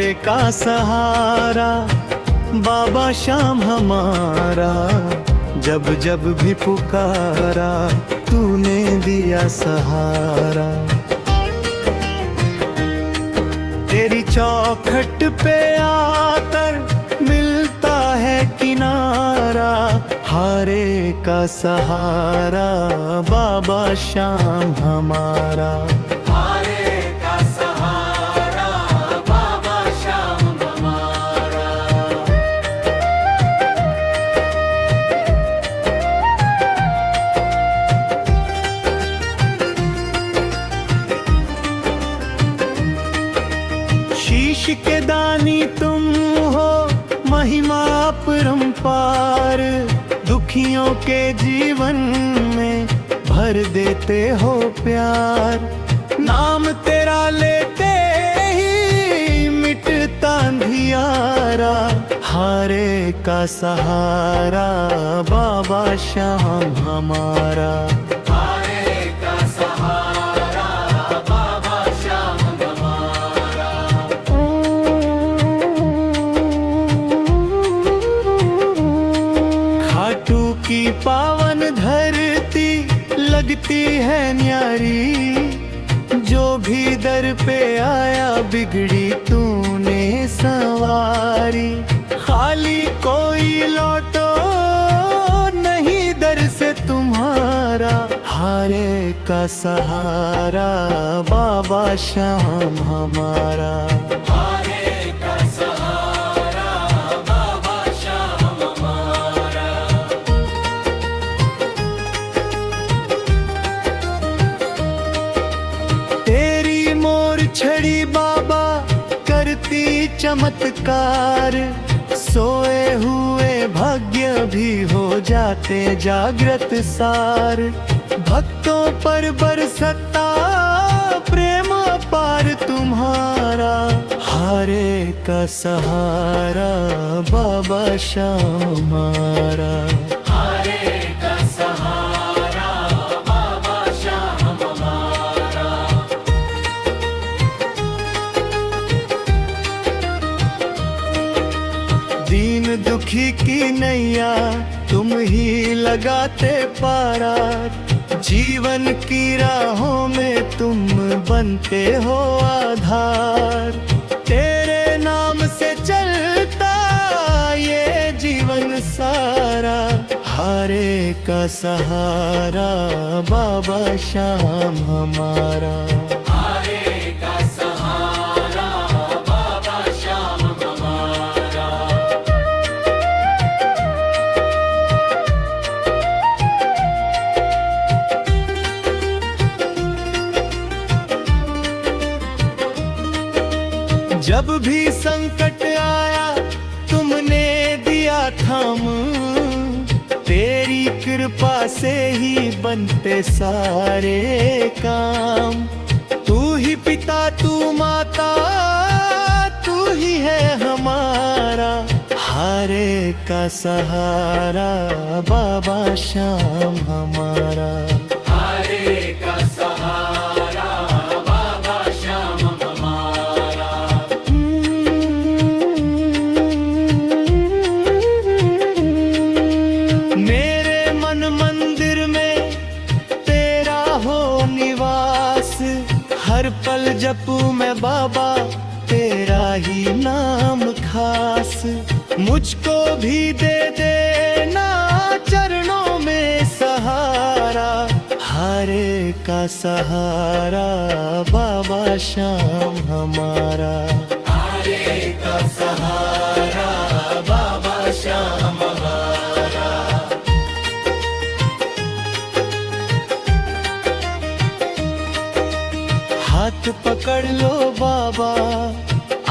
हारे का सहारा बाबा श्याम हमारा, जब जब भी पुकारा तूने दिया सहारा। तेरी चौखट पे आकर मिलता है किनारा, हारे का सहारा बाबा श्याम हमारा। हारे का सहारा बाबा श्याम हमारा। शीश के दानी तुम हो महिमा अपरंपार, दुखियों के जीवन में भर देते हो प्यार। नाम तेरा लेते ही मिटता अंधियारा, हारे का सहारा बाबा श्याम हमारा। हारे का सहारा बाबा श्याम हमारा। खाटू की पावन धरती लगती है न्यारी, जो भी दर पे आया बिगड़ी तूने सवारी। खाली कोई लौटो नहीं दर से तुम्हारा, हारे का सहारा बाबा श्याम हमारा। हारे का सहारा बाबा श्याम हमारा। तेरी मोर छड़ी बाबा करती चमत्कार, सोए हुए भाग्य भी हो जाते जागृत सार। भक्तों पर बरसता प्रेम अपार तुम्हारा, हारे का सहारा बाबा श्याम हमारा। हारे का सहारा बाबा श्याम हमारा। दीन दुखी की नैया तुम ही लगाते पारा, जीवन की राहों में तुम बनते हो आधार। तेरे नाम से चलता ये जीवन सारा, हारे का सहारा बाबा श्याम हमारा। हारे का सहारा बाबा श्याम हमारा। जब भी संकट आया तुमने दिया थाम, तेरी कृपा से ही बनते सारे काम। तू ही पिता तू माता तू ही है हमारा, हारे का सहारा बाबा श्याम हमारा। हारे का सहारा बाबा श्याम हमारा। मेरे मन मंदिर में तेरा हो निवास, हर पल जपू मैं बाबा तेरा ही नाम खास। मुझको भी दे देना चरणों में सहारा, हारे का सहारा बाबा श्याम हमारा। हारे का सहारा बाबा श्याम हमारा। हाथ पकड़ लो बाबा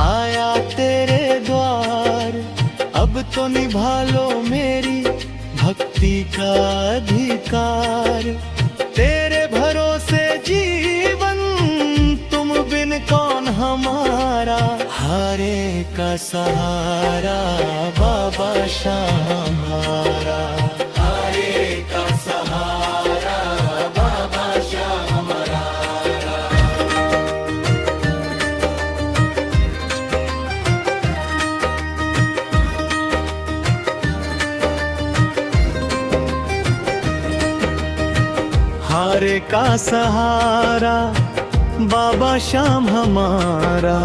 आया तेरे द्वार, अब तो निभा लो मेरी भक्ति का अधिकार। तेरे भरोसे जीवन तुम बिन कौन हमारा, हारे का सहारा बाबा श्याम हमारा। हारे का सहारा बाबा श्याम हमारा। हारे का सहारा बाबा श्याम हमारा,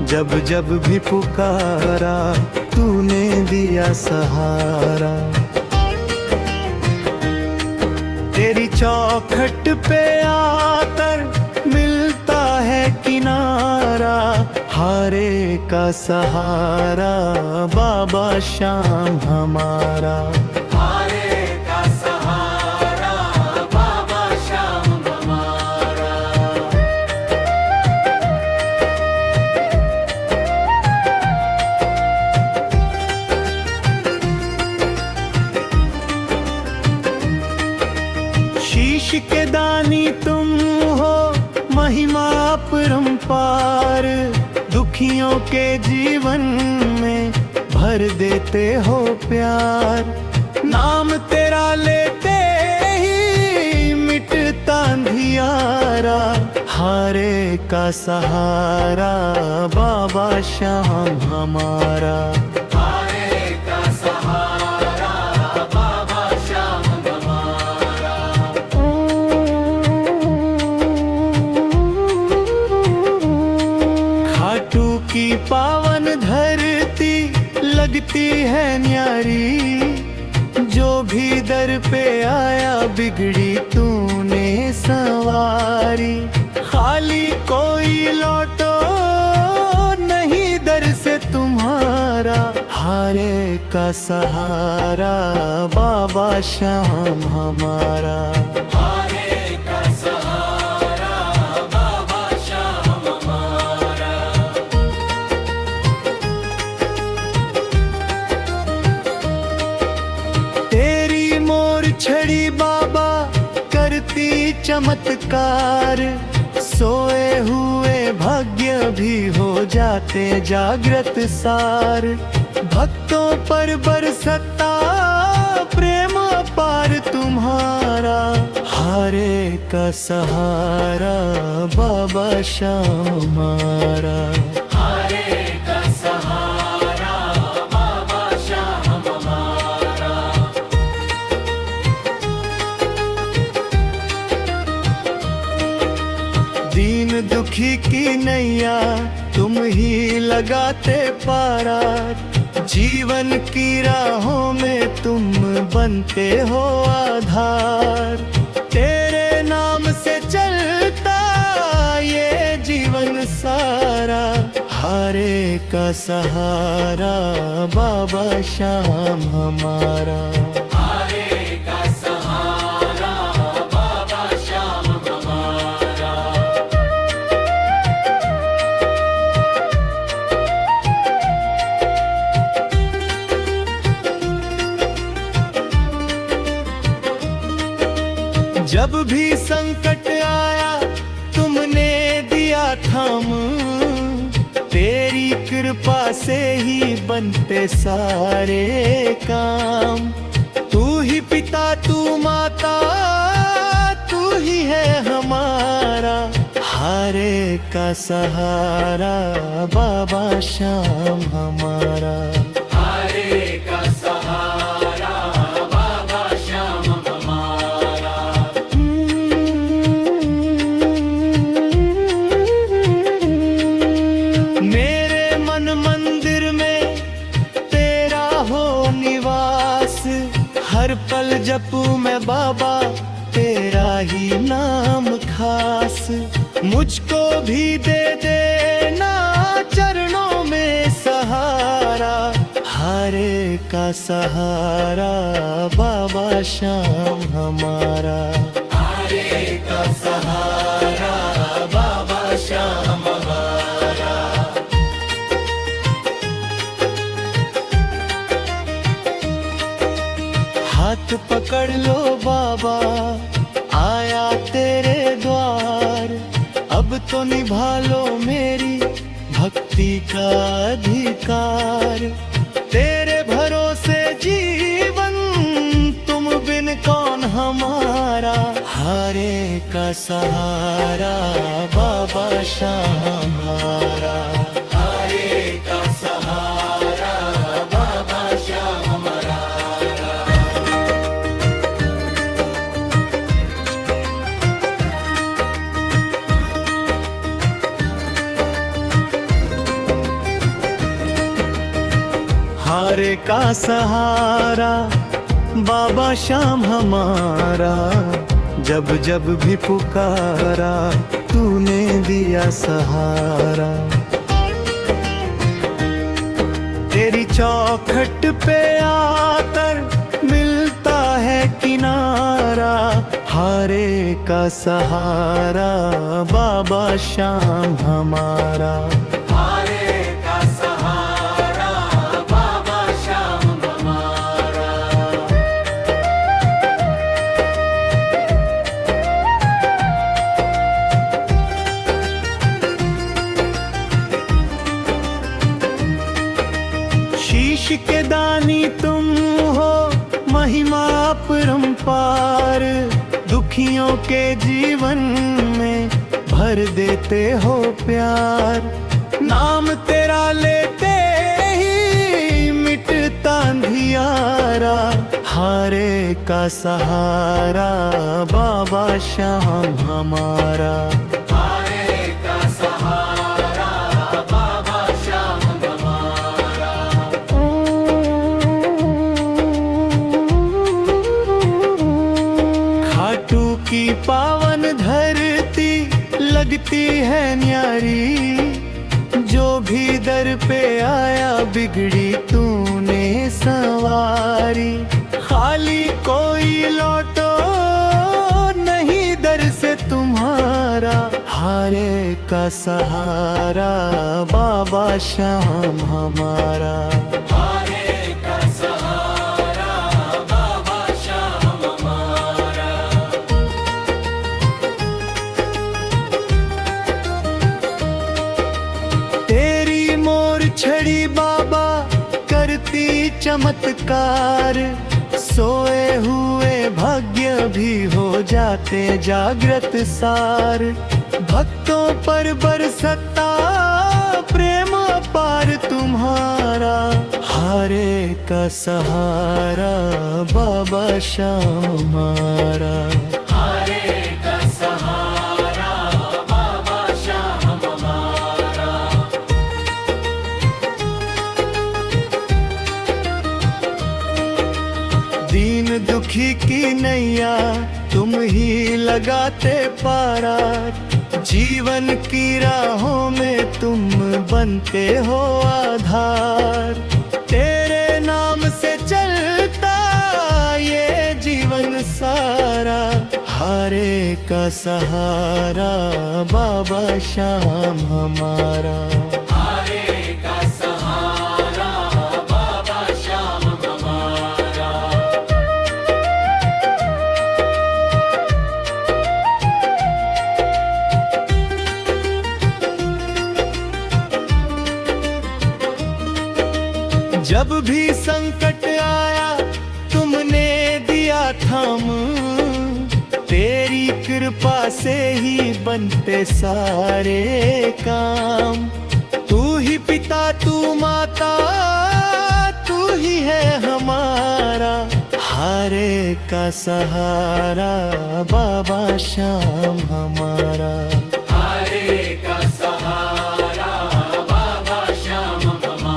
जब जब भी पुकारा तूने दिया सहारा। तेरी चौखट पे आकर मिलता है किनारा, हारे का सहारा बाबा श्याम हमारा। हारे का सहारा बाबा श्याम हमारा। शीश के दानी तुम हो महिमा अपरंपार, दुखियों के जीवन में भर देते हो प्यार। नाम तेरा लेते ही मिटता अंधियारा, हारे का सहारा बाबा श्याम हमारा। हारे का सहारा बाबा श्याम हमारा। खाटू की पावन धरती लगती है न्यारी, जो भी दर पे आया बिगड़ी तूने सवारी। खाली कोई लौटो नहीं दर से तुम्हारा, हारे का सहारा बाबा श्याम हमारा। हारे का सहारा बाबा श्याम हमारा। तेरी मोर छड़ी बाबा करती चमत्कार, सोए हुए भाग्य भी हो जाते जागृत सार। भक्तों पर बरसता प्रेम अपार तुम्हारा, हारे का सहारा बाबा श्याम हमारा। हारे का सहारा बाबा श्याम हमारा। दीन दुखी की नैया तुम ही लगाते पारा, जीवन की राहों में तुम बनते हो आधार। तेरे नाम से चलता ये जीवन सारा, हारे का सहारा बाबा श्याम हमारा। हारे का सहारा बाबा श्याम हमारा। जब भी संकट आया तुमने दिया थाम, तेरी कृपा से ही बनते सारे काम। तू ही पिता तू माता तू ही है हमारा, हारे का सहारा बाबा श्याम हमारा। हारे का सहारा बाबा श्याम हमारा। मेरे मन मंदिर में तेरा हो निवास, हर पल जपू मैं बाबा तेरा ही नाम खास। मुझको भी दे देना चरणों में सहारा, हारे का सहारा बाबा श्याम हमारा। हारे का सहारा बाबा श्याम हमारा। हाथ पकड़ लो बाबा आया तेरे द्वार, अब तो निभा लो मेरी भक्ति का अधिकार। तेरे भरोसे जीवन तुम बिन कौन हमारा, हारे का सहारा बाबा श्याम हमारा। हारे का सहारा बाबा श्याम हमारा। हारे का सहारा बाबा श्याम हमारा, जब जब भी पुकारा तूने दिया सहारा। तेरी चौखट पे आकर मिलता है किनारा, हारे का सहारा बाबा श्याम हमारा। हारे का सहारा बाबा श्याम हमारा। शीश के दानी तुम हो महिमा अपरंपार, दुखियों के जीवन में भर देते हो प्यार। नाम तेरा लेते ही मिटता अंधियारा, हारे का सहारा बाबा श्याम हमारा। हारे का सहारा बाबा श्याम हमारा। खाटू की पावन धरती लगती है न्यारी, जो भी दर पे आया बिगड़ी तूने सवारी। खाली कोई लौटो नहीं दर से तुम्हारा, हारे का सहारा बाबा श्याम हमारा। हारे का सहारा बाबा श्याम हमारा। तेरी मोर छड़ी बाबा करती चमत्कार, सोए हुए भाग्य भी हो जाते जागृत सार। भक्तों पर बरसता प्रेम अपार तुम्हारा, हारे का सहारा बाबा श्याम हमारा। हारे का सहारा बाबा श्याम हमारा। दीन दुखी की नैया तुम ही लगाते पारा, जीवन की राहों में तुम बनते हो आधार। तेरे नाम से चलता ये जीवन सारा, हारे का सहारा बाबा श्याम हमारा। हारे का सहारा बाबा श्याम हमारा। जब भी संकट आया तुमने दिया थाम, तेरी कृपा से ही बनते सारे काम। तू ही पिता तू माता तू ही है हमारा, हारे का सहारा बाबा श्याम हमारा। हारे का सहारा बाबा श्याम हमारा।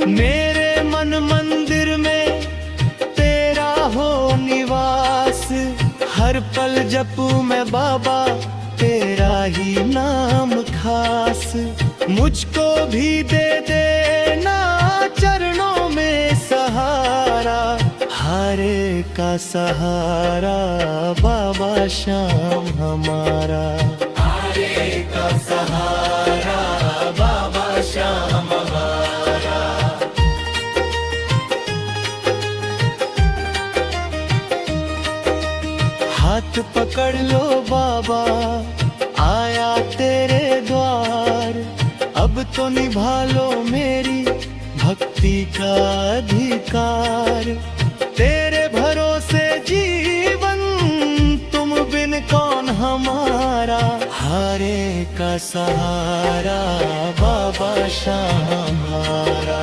मेरे मन मंदिर में तेरा हो निवास, हर पल जपू मैं बाबा तेरा ही नाम खास। मुझको भी दे देना चरणों में सहारा, हारे का सहारा बाबा श्याम हमारा। हारे का सहारा बाबा श्याम हमारा। हाथ पकड़ लो बाबा आया तेरे द्वार, अब तो निभा लो मेरी भक्ति का अधिकार। तेरे भरोसे जीवन तुम बिन कौन हमारा, हारे का सहारा बाबा श्याम हमारा।